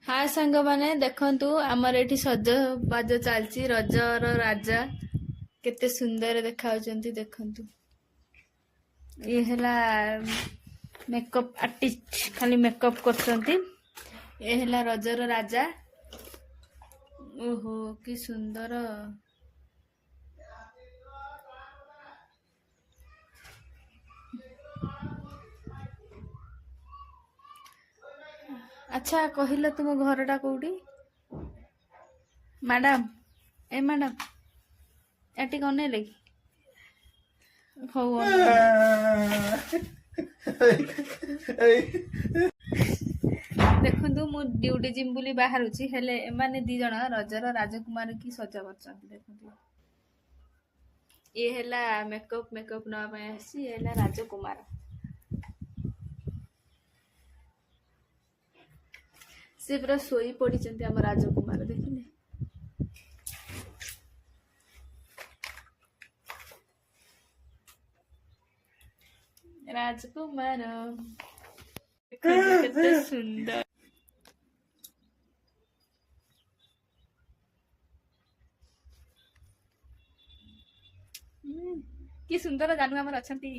हाँ सांग माने देखंतु आमर एठी सजबाज चलची रजर राजा केते सुंदर देखाउचंती देखंतु। ये हला मेकअप आर्टिस्ट खाली मेकअप करचंती। ये हला रजर राजा। ओहो कि सुंदर। अच्छा कहिल तुम घरटा कोउठी मैडम ए मैडम एटी कने लेकी हौ देखंतु मु ड्यूटी जिम बुली बाहरुची हेले एमाने दी जण रजर राजकुमार की सजा करचंती देखंतु। ये हेला मेकअप मेकअप नवा ପାଇଁ आसी ये हेला राजकुमार से पूरा सोई पड़िचंती हम राजकुमार देखिले। राजकुमार केते सुंदर। कि सुंदर जानू हमर अछंती।